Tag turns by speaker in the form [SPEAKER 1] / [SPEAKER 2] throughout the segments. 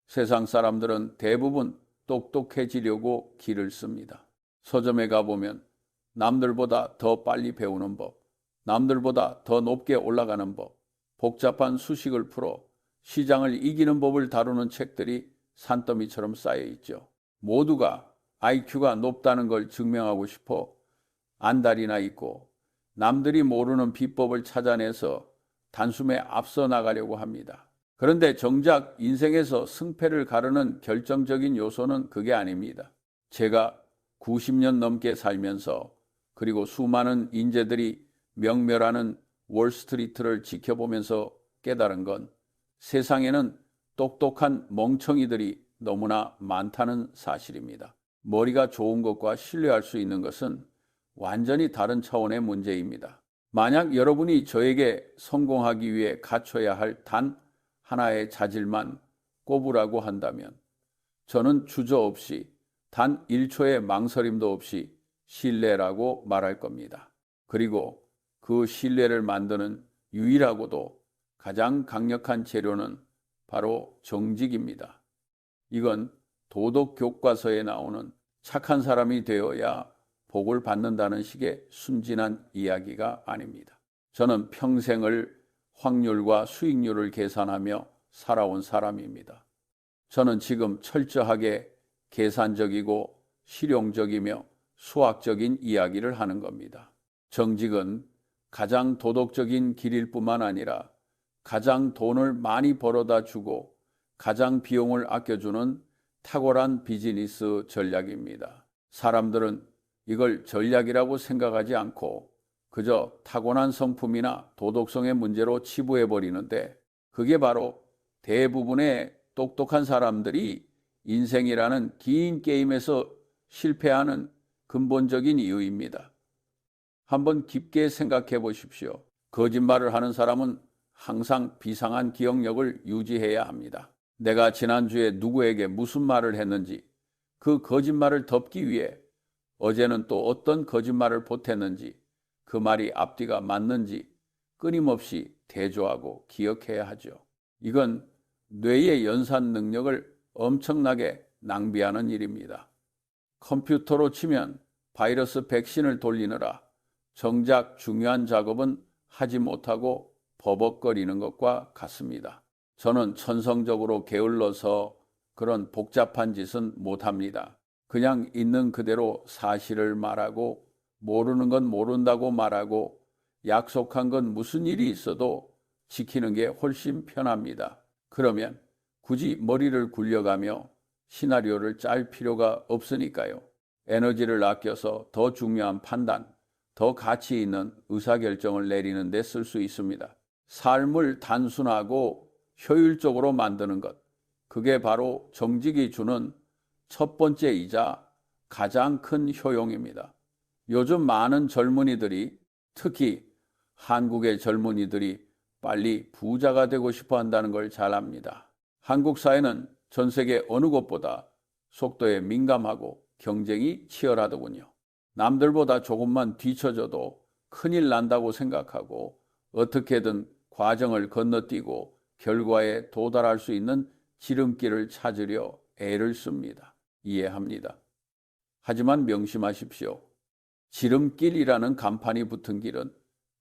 [SPEAKER 1] 세상 사람들은 대부분 똑똑해지려고 기를 씁니다. 서점에 가보면 남들보다 더 빨리 배우는 법, 남들보다 더 높게 올라가는 법, 복잡한 수식을 풀어 시장을 이기는 법을 다루는 책들이 산더미처럼 쌓여 있죠. 모두가 IQ가 높다는 걸 증명하고 싶어 안달이나 있고 남들이 모르는 비법을 찾아내서 단숨에 앞서 나가려고 합니다. 그런데 정작 인생에서 승패를 가르는 결정적인 요소는 그게 아닙니다. 제가 90년 넘게 살면서 그리고 수많은 인재들이 명멸하는 월스트리트를 지켜보면서 깨달은 건 세상에는 똑똑한 멍청이들이 너무나 많다는 사실입니다. 머리가 좋은 것과 신뢰할 수 있는 것은 완전히 다른 차원의 문제입니다. 만약 여러분이 저에게 성공하기 위해 갖춰야 할 단 하나의 자질만 꼽으라고 한다면 저는 주저없이 단 1초의 망설임도 없이 신뢰라고 말할 겁니다. 그리고 그 신뢰를 만드는 유일하고도 가장 강력한 재료는 바로 정직입니다. 이건 도덕 교과서에 나오는 착한 사람이 되어야 복을 받는다는 식의 순진한 이야기가 아닙니다. 저는 평생을 확률과 수익률을 계산하며 살아온 사람입니다. 저는 지금 철저하게 계산적이고 실용적이며 수학적인 이야기를 하는 겁니다. 정직은 가장 도덕적인 길일 뿐만 아니라 가장 돈을 많이 벌어다 주고 가장 비용을 아껴주는 탁월한 비즈니스 전략입니다. 사람들은 이걸 전략이라고 생각하지 않고 그저 타고난 성품이나 도덕성의 문제로 치부해버리는데 그게 바로 대부분의 똑똑한 사람들이 인생이라는 긴 게임에서 실패하는 근본적인 이유입니다. 한번 깊게 생각해 보십시오. 거짓말을 하는 사람은 항상 비상한 기억력을 유지해야 합니다. 내가 지난주에 누구에게 무슨 말을 했는지, 그 거짓말을 덮기 위해 어제는 또 어떤 거짓말을 보탰는지, 그 말이 앞뒤가 맞는지 끊임없이 대조하고 기억해야 하죠. 이건 뇌의 연산 능력을 엄청나게 낭비하는 일입니다. 컴퓨터로 치면 바이러스 백신을 돌리느라 정작 중요한 작업은 하지 못하고 버벅거리는 것과 같습니다. 저는 천성적으로 게을러서 그런 복잡한 짓은 못합니다. 그냥 있는 그대로 사실을 말하고 모르는 건 모른다고 말하고 약속한 건 무슨 일이 있어도 지키는 게 훨씬 편합니다. 그러면 굳이 머리를 굴려가며 시나리오를 짤 필요가 없으니까요. 에너지를 아껴서 더 중요한 판단, 더 가치 있는 의사결정을 내리는 데 쓸 수 있습니다. 삶을 단순하고 효율적으로 만드는 것, 그게 바로 정직이 주는 첫 번째이자 가장 큰 효용입니다. 요즘 많은 젊은이들이, 특히 한국의 젊은이들이 빨리 부자가 되고 싶어 한다는 걸 잘 압니다. 한국 사회는 전 세계 어느 곳보다 속도에 민감하고 경쟁이 치열하더군요. 남들보다 조금만 뒤처져도 큰일 난다고 생각하고 어떻게든 과정을 건너뛰고 결과에 도달할 수 있는 지름길을 찾으려 애를 씁니다. 이해합니다. 하지만 명심하십시오. 지름길이라는 간판이 붙은 길은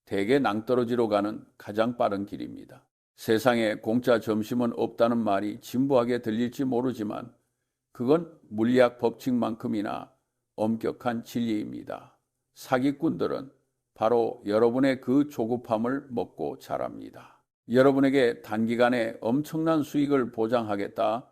[SPEAKER 1] 대개 낭떠러지로 가는 가장 빠른 길입니다. 세상에 공짜 점심은 없다는 말이 진부하게 들릴지 모르지만 그건 물리학 법칙만큼이나 엄격한 진리입니다. 사기꾼들은 바로 여러분의 그 조급함을 먹고 자랍니다. 여러분에게 단기간에 엄청난 수익을 보장하겠다,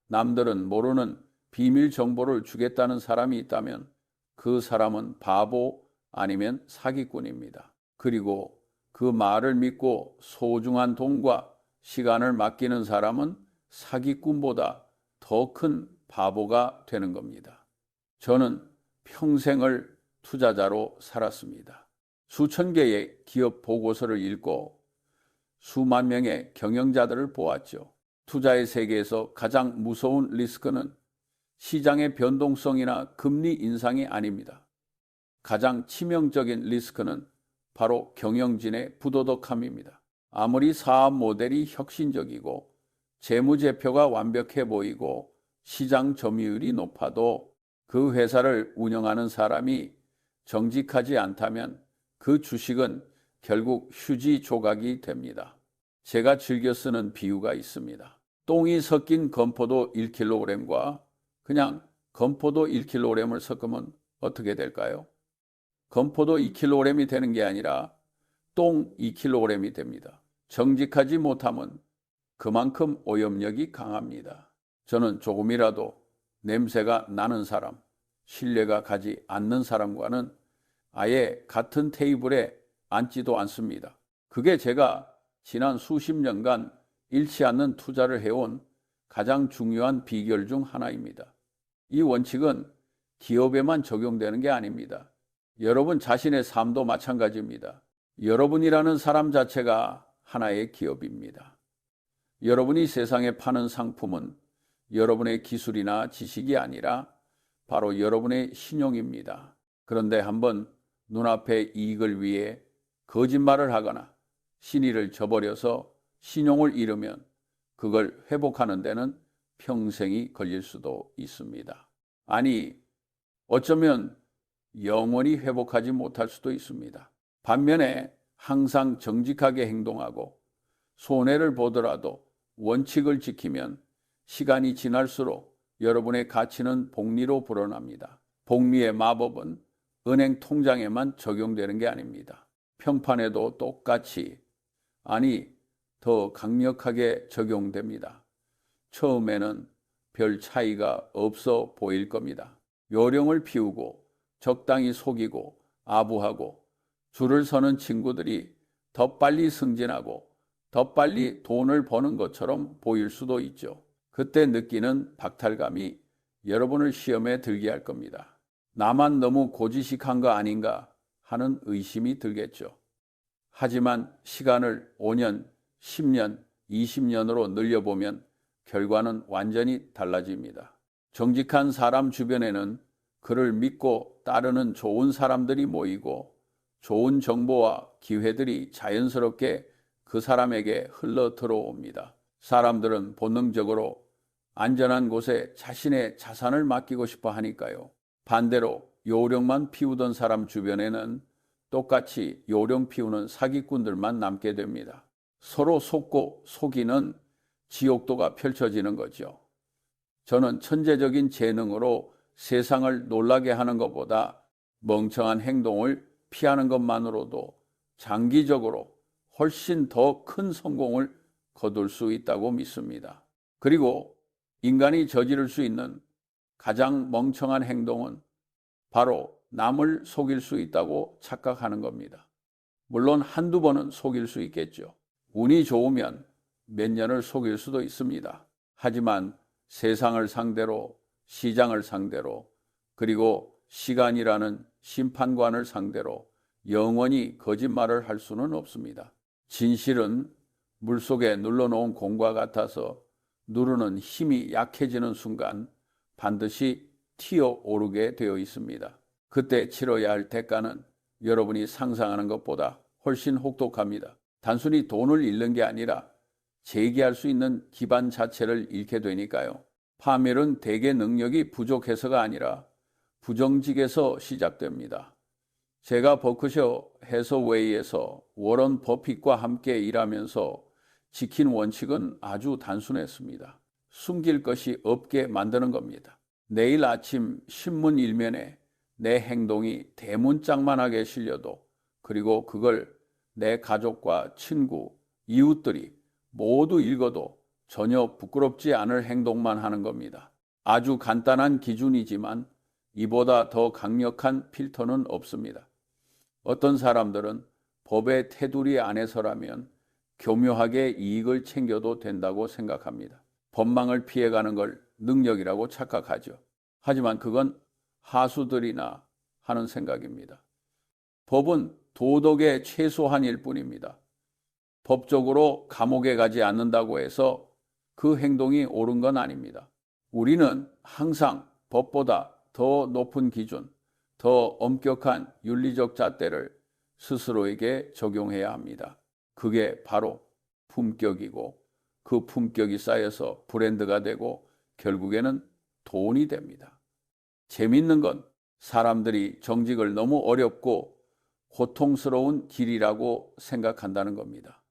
[SPEAKER 1] 남들은 모르는 비밀 정보를 주겠다는 사람이 있다면 그 사람은 바보 아니면 사기꾼입니다. 그리고 그 말을 믿고 소중한 돈과 시간을 맡기는 사람은 사기꾼보다 더 큰 바보가 되는 겁니다. 저는 평생을 투자자로 살았습니다. 수천 개의 기업 보고서를 읽고 수만 명의 경영자들을 보았죠. 투자의 세계에서 가장 무서운 리스크는 시장의 변동성이나 금리 인상이 아닙니다. 가장 치명적인 리스크는 바로 경영진의 부도덕함입니다. 아무리 사업 모델이 혁신적이고 재무제표가 완벽해 보이고 시장 점유율이 높아도 그 회사를 운영하는 사람이 정직하지 않다면 그 주식은 결국 휴지 조각이 됩니다. 제가 즐겨 쓰는 비유가 있습니다. 똥이 섞인 건포도 1kg과 그냥 건포도 1kg을 섞으면 어떻게 될까요? 건포도 2kg이 되는 게 아니라 똥 2kg이 됩니다. 정직하지 못하면 그만큼 오염력이 강합니다. 저는 조금이라도 냄새가 나는 사람, 신뢰가 가지 않는 사람과는 아예 같은 테이블에 앉지도 않습니다. 그게 제가 지난 수십 년간 잃지 않는 투자를 해온 가장 중요한 비결 중 하나입니다. 이 원칙은 기업에만 적용되는 게 아닙니다. 여러분 자신의 삶도 마찬가지입니다. 여러분이라는 사람 자체가 하나의 기업입니다. 여러분이 세상에 파는 상품은 여러분의 기술이나 지식이 아니라 바로 여러분의 신용입니다. 그런데 한번 눈앞의 이익을 위해 거짓말을 하거나 신의를 저버려서 신용을 잃으면 그걸 회복하는 데는 평생이 걸릴 수도 있습니다. 아니, 어쩌면 영원히 회복하지 못할 수도 있습니다. 반면에 항상 정직하게 행동하고 손해를 보더라도 원칙을 지키면 시간이 지날수록 여러분의 가치는 복리로 불어납니다. 복리의 마법은 은행 통장에만 적용되는 게 아닙니다. 평판에도 똑같이, 아니 더 강력하게 적용됩니다. 처음에는 별 차이가 없어 보일 겁니다. 요령을 피우고 적당히 속이고 아부하고 줄을 서는 친구들이 더 빨리 승진하고 더 빨리 돈을 버는 것처럼 보일 수도 있죠. 그때 느끼는 박탈감이 여러분을 시험에 들게 할 겁니다. 나만 너무 고지식한 거 아닌가 하는 의심이 들겠죠. 하지만 시간을 5년, 10년, 20년으로 늘려보면 결과는 완전히 달라집니다. 정직한 사람 주변에는 그를 믿고 따르는 좋은 사람들이 모이고 좋은 정보와 기회들이 자연스럽게 그 사람에게 흘러 들어옵니다. 사람들은 본능적으로 안전한 곳에 자신의 자산을 맡기고 싶어 하니까요. 반대로 요령만 피우던 사람 주변에는 똑같이 요령 피우는 사기꾼들만 남게 됩니다. 서로 속고 속이는 지옥도가 펼쳐지는 거죠. 저는 천재적인 재능으로 세상을 놀라게 하는 것보다 멍청한 행동을 피하는 것만으로도 장기적으로 훨씬 더 큰 성공을 거둘 수 있다고 믿습니다. 그리고 인간이 저지를 수 있는 가장 멍청한 행동은 바로 남을 속일 수 있다고 착각하는 겁니다. 물론 한두 번은 속일 수 있겠죠. 운이 좋으면 몇 년을 속일 수도 있습니다. 하지만 세상을 상대로, 시장을 상대로, 그리고 시간이라는 심판관을 상대로 영원히 거짓말을 할 수는 없습니다. 진실은 물속에 눌러놓은 공과 같아서 누르는 힘이 약해지는 순간 반드시 튀어오르게 되어 있습니다. 그때 치러야 할 대가는 여러분이 상상하는 것보다 훨씬 혹독합니다. 단순히 돈을 잃는 게 아니라 재기할 수 있는 기반 자체를 잃게 되니까요. 파멸은 대개 능력이 부족해서가 아니라 부정직에서 시작됩니다. 제가 버크셔 해서웨이에서 워런 버핏과 함께 일하면서 지킨 원칙은 아주 단순했습니다. 숨길 것이 없게 만드는 겁니다. 내일 아침 신문 일면에 내 행동이 대문짝만하게 실려도, 그리고 그걸 내 가족과 친구, 이웃들이 모두 읽어도 전혀 부끄럽지 않을 행동만 하는 겁니다. 아주 간단한 기준이지만 이보다 더 강력한 필터는 없습니다. 어떤 사람들은 법의 테두리 안에서라면 교묘하게 이익을 챙겨도 된다고 생각합니다. 법망을 피해가는 걸 능력이라고 착각하죠. 하지만 그건 하수들이나 하는 생각입니다. 법은 도덕의 최소한일 뿐입니다. 법적으로 감옥에 가지 않는다고 해서 그 행동이 옳은 건 아닙니다. 우리는 항상 법보다 더 높은 기준, 더 엄격한 윤리적 잣대를 스스로에게 적용해야 합니다. 그게 바로 품격이고 그 품격이 쌓여서 브랜드가 되고 결국에는 돈이 됩니다. 재밌는 건 사람들이 정직을 너무 어렵고 고통스러운 길이라고 생각한다는 겁니다.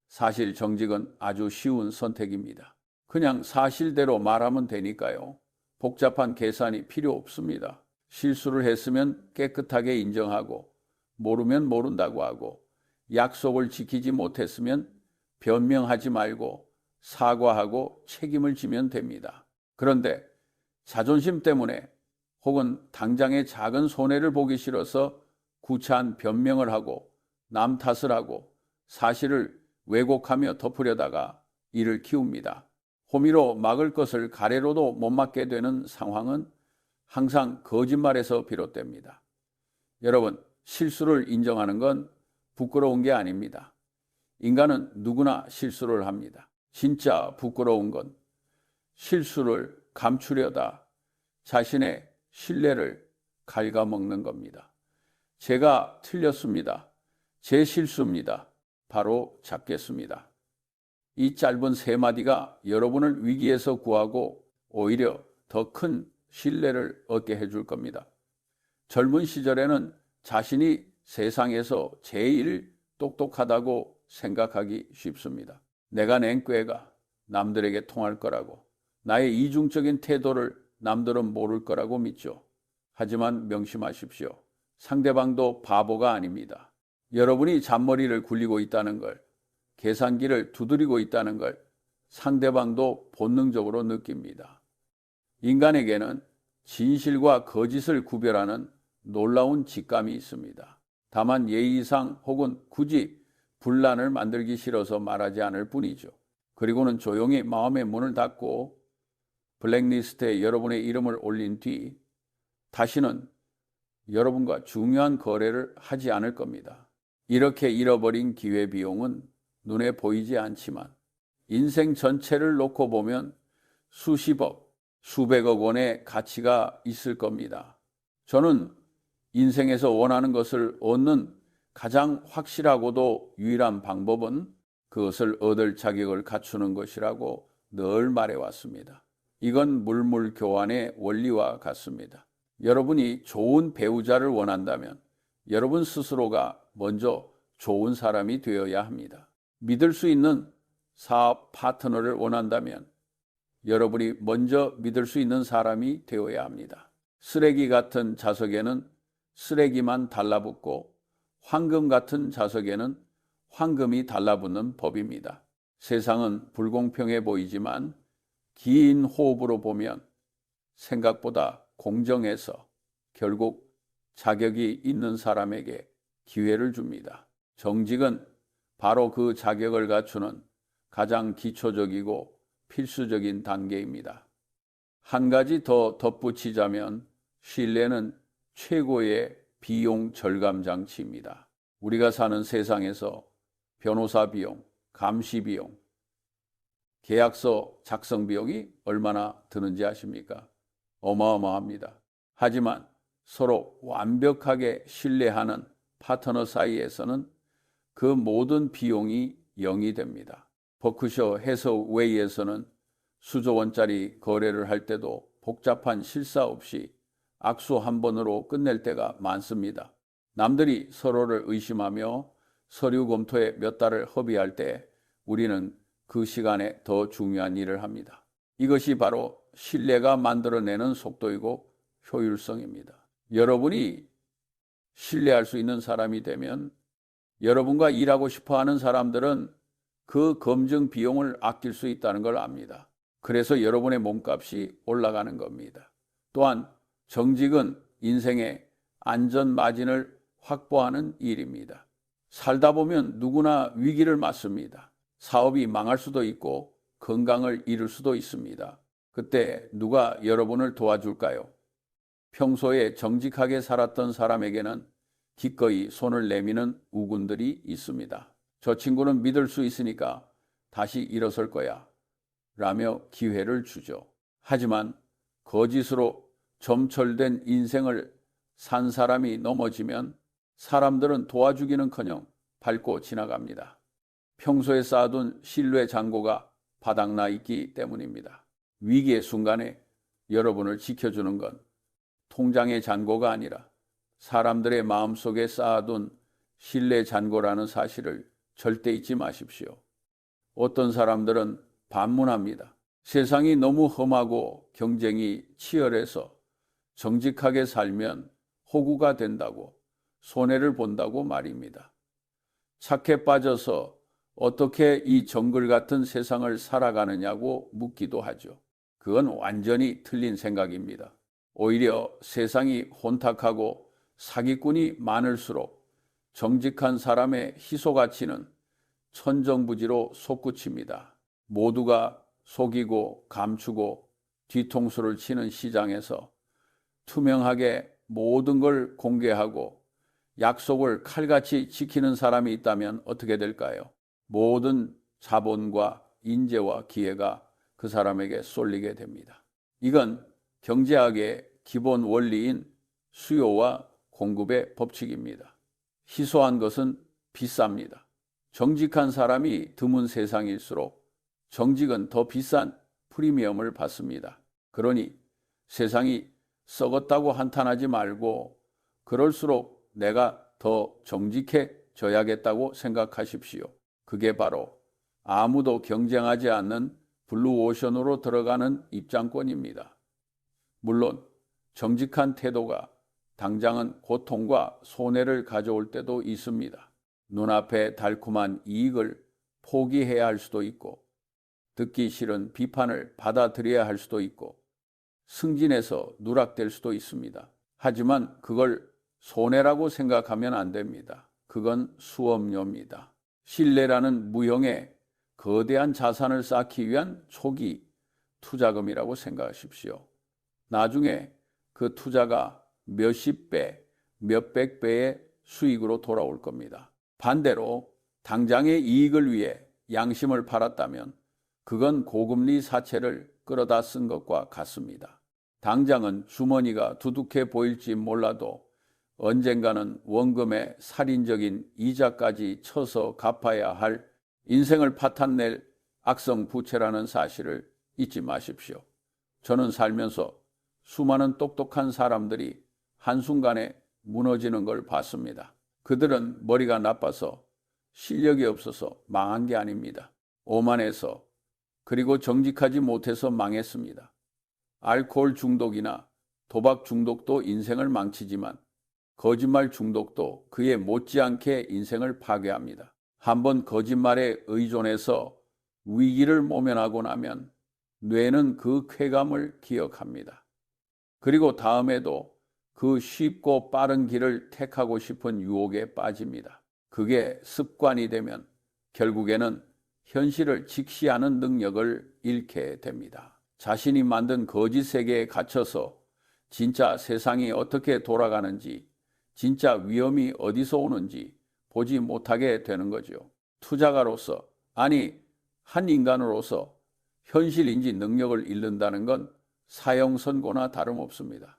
[SPEAKER 1] 사실 정직은 아주 쉬운 선택입니다. 그냥 사실대로 말하면 되니까요. 복잡한 계산이 필요 없습니다. 실수를 했으면 깨끗하게 인정하고, 모르면 모른다고 하고, 약속을 지키지 못했으면 변명하지 말고 사과하고 책임을 지면 됩니다. 그런데 자존심 때문에 혹은 당장의 작은 손해를 보기 싫어서 구차한 변명을 하고 남 탓을 하고 사실을 왜곡하며 덮으려다가 이를 키웁니다. 호미로 막을 것을 가래로도 못 막게 되는 상황은 항상 거짓말에서 비롯됩니다. 여러분, 실수를 인정하는 건 부끄러운 게 아닙니다. 인간은 누구나 실수를 합니다. 진짜 부끄러운 건 실수를 감추려다 자신의 신뢰를 갉아먹는 겁니다. 제가 틀렸습니다. 제 실수입니다. 바로 잡겠습니다. 이 짧은 세 마디가 여러분을 위기에서 구하고 오히려 더 큰 신뢰를 얻게 해줄 겁니다. 젊은 시절에는 자신이 세상에서 제일 똑똑하다고 생각하기 쉽습니다. 내가 낸 꾀가 남들에게 통할 거라고, 나의 이중적인 태도를 남들은 모를 거라고 믿죠. 하지만 명심하십시오. 상대방도 바보가 아닙니다. 여러분이 잔머리를 굴리고 있다는 걸, 계산기를 두드리고 있다는 걸 상대방도 본능적으로 느낍니다. 인간에게는 진실과 거짓을 구별하는 놀라운 직감이 있습니다. 다만 예의상 혹은 굳이 분란을 만들기 싫어서 말하지 않을 뿐이죠. 그리고는 조용히 마음의 문을 닫고 블랙리스트에 여러분의 이름을 올린 뒤 다시는 여러분과 중요한 거래를 하지 않을 겁니다. 이렇게 잃어버린 기회비용은 눈에 보이지 않지만 인생 전체를 놓고 보면 수십억, 수백억 원의 가치가 있을 겁니다. 저는 인생에서 원하는 것을 얻는 가장 확실하고도 유일한 방법은 그것을 얻을 자격을 갖추는 것이라고 늘 말해왔습니다. 이건 물물 교환의 원리와 같습니다. 여러분이 좋은 배우자를 원한다면 여러분 스스로가 먼저 좋은 사람이 되어야 합니다. 믿을 수 있는 사업 파트너를 원한다면 여러분이 먼저 믿을 수 있는 사람이 되어야 합니다. 쓰레기 같은 자석에는 쓰레기만 달라붙고 황금 같은 자석에는 황금이 달라붙는 법입니다. 세상은 불공평해 보이지만 긴 호흡으로 보면 생각보다 공정해서 결국 자격이 있는 사람에게 기회를 줍니다. 정직은 바로 그 자격을 갖추는 가장 기초적이고 필수적인 단계입니다. 한 가지 더 덧붙이자면 신뢰는 최고의 비용 절감 장치입니다. 우리가 사는 세상에서 변호사 비용, 감시 비용, 계약서 작성 비용이 얼마나 드는지 아십니까? 어마어마합니다. 하지만 서로 완벽하게 신뢰하는 파트너 사이에서는 그 모든 비용이 0이 됩니다. 버크셔 해서웨이에서는 수조 원짜리 거래를 할 때도 복잡한 실사 없이 악수 한 번으로 끝낼 때가 많습니다. 남들이 서로를 의심하며 서류 검토에 몇 달을 허비할 때 우리는 그 시간에 더 중요한 일을 합니다. 이것이 바로 신뢰가 만들어내는 속도이고 효율성입니다. 여러분이 신뢰할 수 있는 사람이 되면 여러분과 일하고 싶어 하는 사람들은 그 검증 비용을 아낄 수 있다는 걸 압니다. 그래서 여러분의 몸값이 올라가는 겁니다. 또한 정직은 인생의 안전 마진을 확보하는 일입니다. 살다 보면 누구나 위기를 맞습니다. 사업이 망할 수도 있고 건강을 잃을 수도 있습니다. 그때 누가 여러분을 도와줄까요? 평소에 정직하게 살았던 사람에게는 기꺼이 손을 내미는 우군들이 있습니다. 저 친구는 믿을 수 있으니까 다시 일어설 거야 라며 기회를 주죠. 하지만 거짓으로 점철된 인생을 산 사람이 넘어지면 사람들은 도와주기는커녕 밟고 지나갑니다. 평소에 쌓아둔 신뢰 잔고가 바닥나 있기 때문입니다. 위기의 순간에 여러분을 지켜주는 건 통장의 잔고가 아니라 사람들의 마음속에 쌓아둔 신뢰 잔고라는 사실을 절대 잊지 마십시오. 어떤 사람들은 반문합니다. 세상이 너무 험하고 경쟁이 치열해서 정직하게 살면 호구가 된다고, 손해를 본다고 말입니다. 착해 빠져서 어떻게 이 정글 같은 세상을 살아가느냐고 묻기도 하죠. 그건 완전히 틀린 생각입니다. 오히려 세상이 혼탁하고 사기꾼이 많을수록 정직한 사람의 희소 가치는 천정부지로 솟구칩니다. 모두가 속이고 감추고 뒤통수를 치는 시장에서 투명하게 모든 걸 공개하고 약속을 칼같이 지키는 사람이 있다면 어떻게 될까요? 모든 자본과 인재와 기회가 그 사람에게 쏠리게 됩니다. 이건 경제학의 기본 원리인 수요와 공급의 법칙입니다. 희소한 것은 비쌉니다. 정직한 사람이 드문 세상일수록 정직은 더 비싼 프리미엄을 받습니다. 그러니 세상이 썩었다고 한탄하지 말고 그럴수록 내가 더 정직해져야겠다고 생각하십시오. 그게 바로 아무도 경쟁하지 않는 블루오션으로 들어가는 입장권입니다. 물론 정직한 태도가 당장은 고통과 손해를 가져올 때도 있습니다. 눈앞에 달콤한 이익을 포기해야 할 수도 있고 듣기 싫은 비판을 받아들여야 할 수도 있고 승진해서 누락될 수도 있습니다. 하지만 그걸 손해라고 생각하면 안 됩니다. 그건 수업료입니다. 신뢰라는 무형의 거대한 자산을 쌓기 위한 초기 투자금이라고 생각하십시오. 나중에 그 투자가 몇십 배, 몇백 배의 수익으로 돌아올 겁니다. 반대로 당장의 이익을 위해 양심을 팔았다면 그건 고금리 사채를 끌어다 쓴 것과 같습니다. 당장은 주머니가 두둑해 보일지 몰라도 언젠가는 원금의 살인적인 이자까지 쳐서 갚아야 할 인생을 파탄낼 악성 부채라는 사실을 잊지 마십시오. 저는 살면서 수많은 똑똑한 사람들이 한순간에 무너지는 걸 봤습니다. 그들은 머리가 나빠서 실력이 없어서 망한 게 아닙니다. 오만해서 그리고 정직하지 못해서 망했습니다. 알코올 중독이나 도박 중독도 인생을 망치지만 거짓말 중독도 그에 못지않게 인생을 파괴합니다. 한번 거짓말에 의존해서 위기를 모면하고 나면 뇌는 그 쾌감을 기억합니다. 그리고 다음에도 그 쉽고 빠른 길을 택하고 싶은 유혹에 빠집니다. 그게 습관이 되면 결국에는 현실을 직시하는 능력을 잃게 됩니다. 자신이 만든 거짓 세계에 갇혀서 진짜 세상이 어떻게 돌아가는지, 진짜 위험이 어디서 오는지 보지 못하게 되는 거죠. 투자가로서, 아니 한 인간으로서 현실인지 능력을 잃는다는 건 사형선고나 다름없습니다.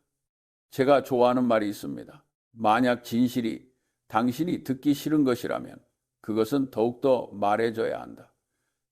[SPEAKER 1] 제가 좋아하는 말이 있습니다. 만약 진실이 당신이 듣기 싫은 것이라면 그것은 더욱더 말해줘야 한다.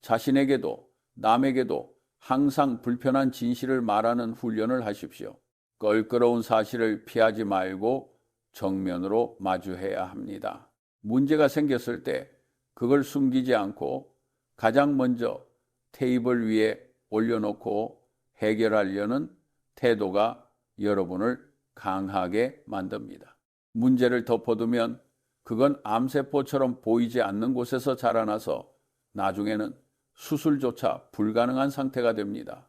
[SPEAKER 1] 자신에게도 남에게도 항상 불편한 진실을 말하는 훈련을 하십시오. 껄끄러운 사실을 피하지 말고 정면으로 마주해야 합니다. 문제가 생겼을 때 그걸 숨기지 않고 가장 먼저 테이블 위에 올려놓고 해결하려는 태도가 여러분을 강하게 만듭니다. 문제를 덮어두면 그건 암세포처럼 보이지 않는 곳에서 자라나서 나중에는 수술조차 불가능한 상태가 됩니다.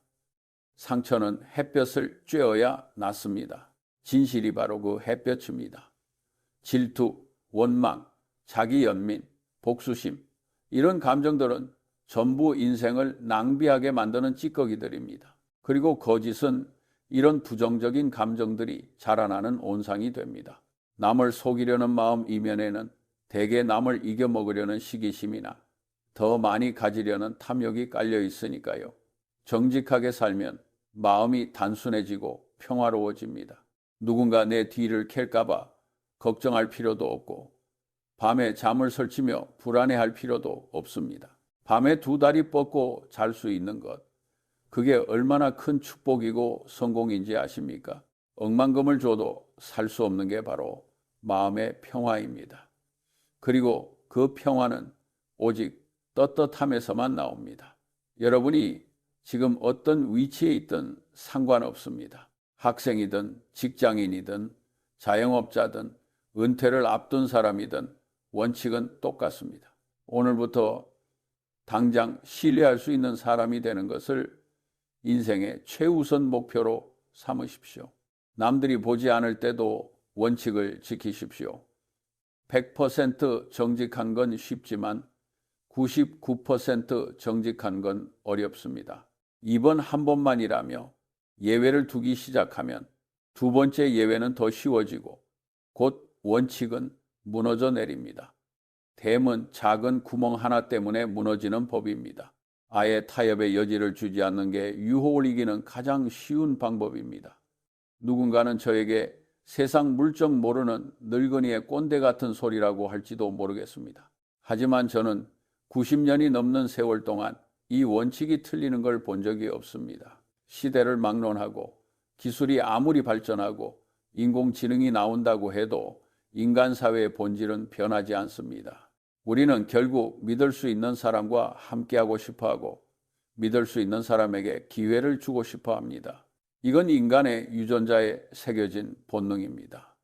[SPEAKER 1] 상처는 햇볕을 쬐어야 낫습니다. 진실이 바로 그 햇볕입니다. 질투, 원망, 자기 연민, 복수심, 이런 감정들은 전부 인생을 낭비하게 만드는 찌꺼기들입니다. 그리고 거짓은 이런 부정적인 감정들이 자라나는 온상이 됩니다. 남을 속이려는 마음 이면에는 대개 남을 이겨먹으려는 시기심이나 더 많이 가지려는 탐욕이 깔려 있으니까요. 정직하게 살면 마음이 단순해지고 평화로워집니다. 누군가 내 뒤를 캘까봐 걱정할 필요도 없고 밤에 잠을 설치며 불안해할 필요도 없습니다. 밤에 두 다리 뻗고 잘 수 있는 것. 그게 얼마나 큰 축복이고 성공인지 아십니까? 억만금을 줘도 살 수 없는 게 바로 마음의 평화입니다. 그리고 그 평화는 오직 떳떳함에서만 나옵니다. 여러분이 지금 어떤 위치에 있든 상관없습니다. 학생이든 직장인이든 자영업자든 은퇴를 앞둔 사람이든 원칙은 똑같습니다. 오늘부터 당장 신뢰할 수 있는 사람이 되는 것을 인생의 최우선 목표로 삼으십시오. 남들이 보지 않을 때도 원칙을 지키십시오. 100% 정직한 건 쉽지만 99% 정직한 건 어렵습니다. 이번 한 번만이라며 예외를 두기 시작하면 두 번째 예외는 더 쉬워지고 곧 원칙은 무너져 내립니다. 댐은 작은 구멍 하나 때문에 무너지는 법입니다. 아예 타협의 여지를 주지 않는 게 유혹을 이기는 가장 쉬운 방법입니다. 누군가는 저에게 세상 물정 모르는 늙은이의 꼰대 같은 소리라고 할지도 모르겠습니다. 하지만 저는 90년이 넘는 세월 동안 이 원칙이 틀리는 걸 본 적이 없습니다. 시대를 막론하고 기술이 아무리 발전하고 인공지능이 나온다고 해도 인간 사회의 본질은 변하지 않습니다. 우리는 결국 믿을 수 있는 사람과 함께하고 싶어하고 믿을 수 있는 사람에게 기회를 주고 싶어 합니다. 이건 인간의 유전자에 새겨진 본능입니다.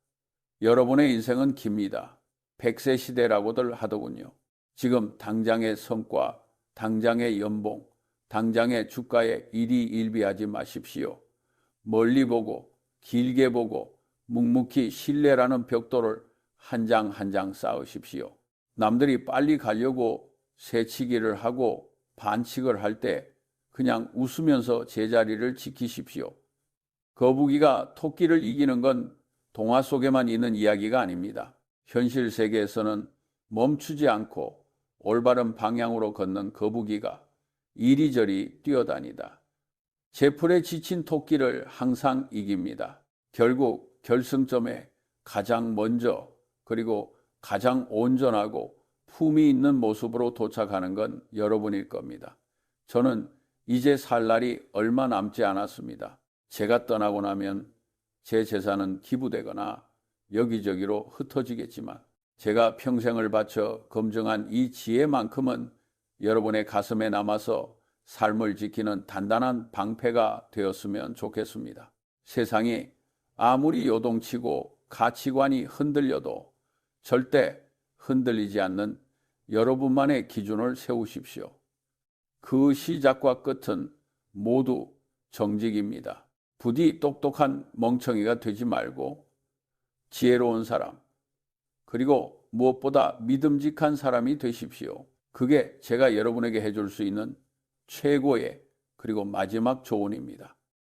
[SPEAKER 1] 여러분의 인생은 깁니다. 100세 시대라고들 하더군요. 지금 당장의 성과, 당장의 연봉, 당장의 주가에 일희일비하지 마십시오. 멀리 보고 길게 보고 묵묵히 신뢰라는 벽돌을 한 장 한 장 쌓으십시오. 남들이 빨리 가려고 새치기를 하고 반칙을 할 때 그냥 웃으면서 제자리를 지키십시오. 거북이가 토끼를 이기는 건 동화 속에만 있는 이야기가 아닙니다. 현실 세계에서는 멈추지 않고 올바른 방향으로 걷는 거북이가 이리저리 뛰어다니다 제풀에 지친 토끼를 항상 이깁니다. 결국 결승점에 가장 먼저 그리고 가장 온전하고 품위 있는 모습으로 도착하는 건 여러분일 겁니다. 저는 이제 살 날이 얼마 남지 않았습니다. 제가 떠나고 나면 제 재산은 기부되거나 여기저기로 흩어지겠지만 제가 평생을 바쳐 검증한 이 지혜만큼은 여러분의 가슴에 남아서 삶을 지키는 단단한 방패가 되었으면 좋겠습니다. 세상이 아무리 요동치고 가치관이 흔들려도 절대 흔들리지 않는 여러분만의 기준을 세우십시오. 그 시작과 끝은 모두 정직입니다. 부디 똑똑한 멍청이가 되지 말고 지혜로운 사람, 그리고 무엇보다 믿음직한 사람이 되십시오. 그게 제가 여러분에게 해줄 수 있는 최고의 그리고 마지막 조언입니다.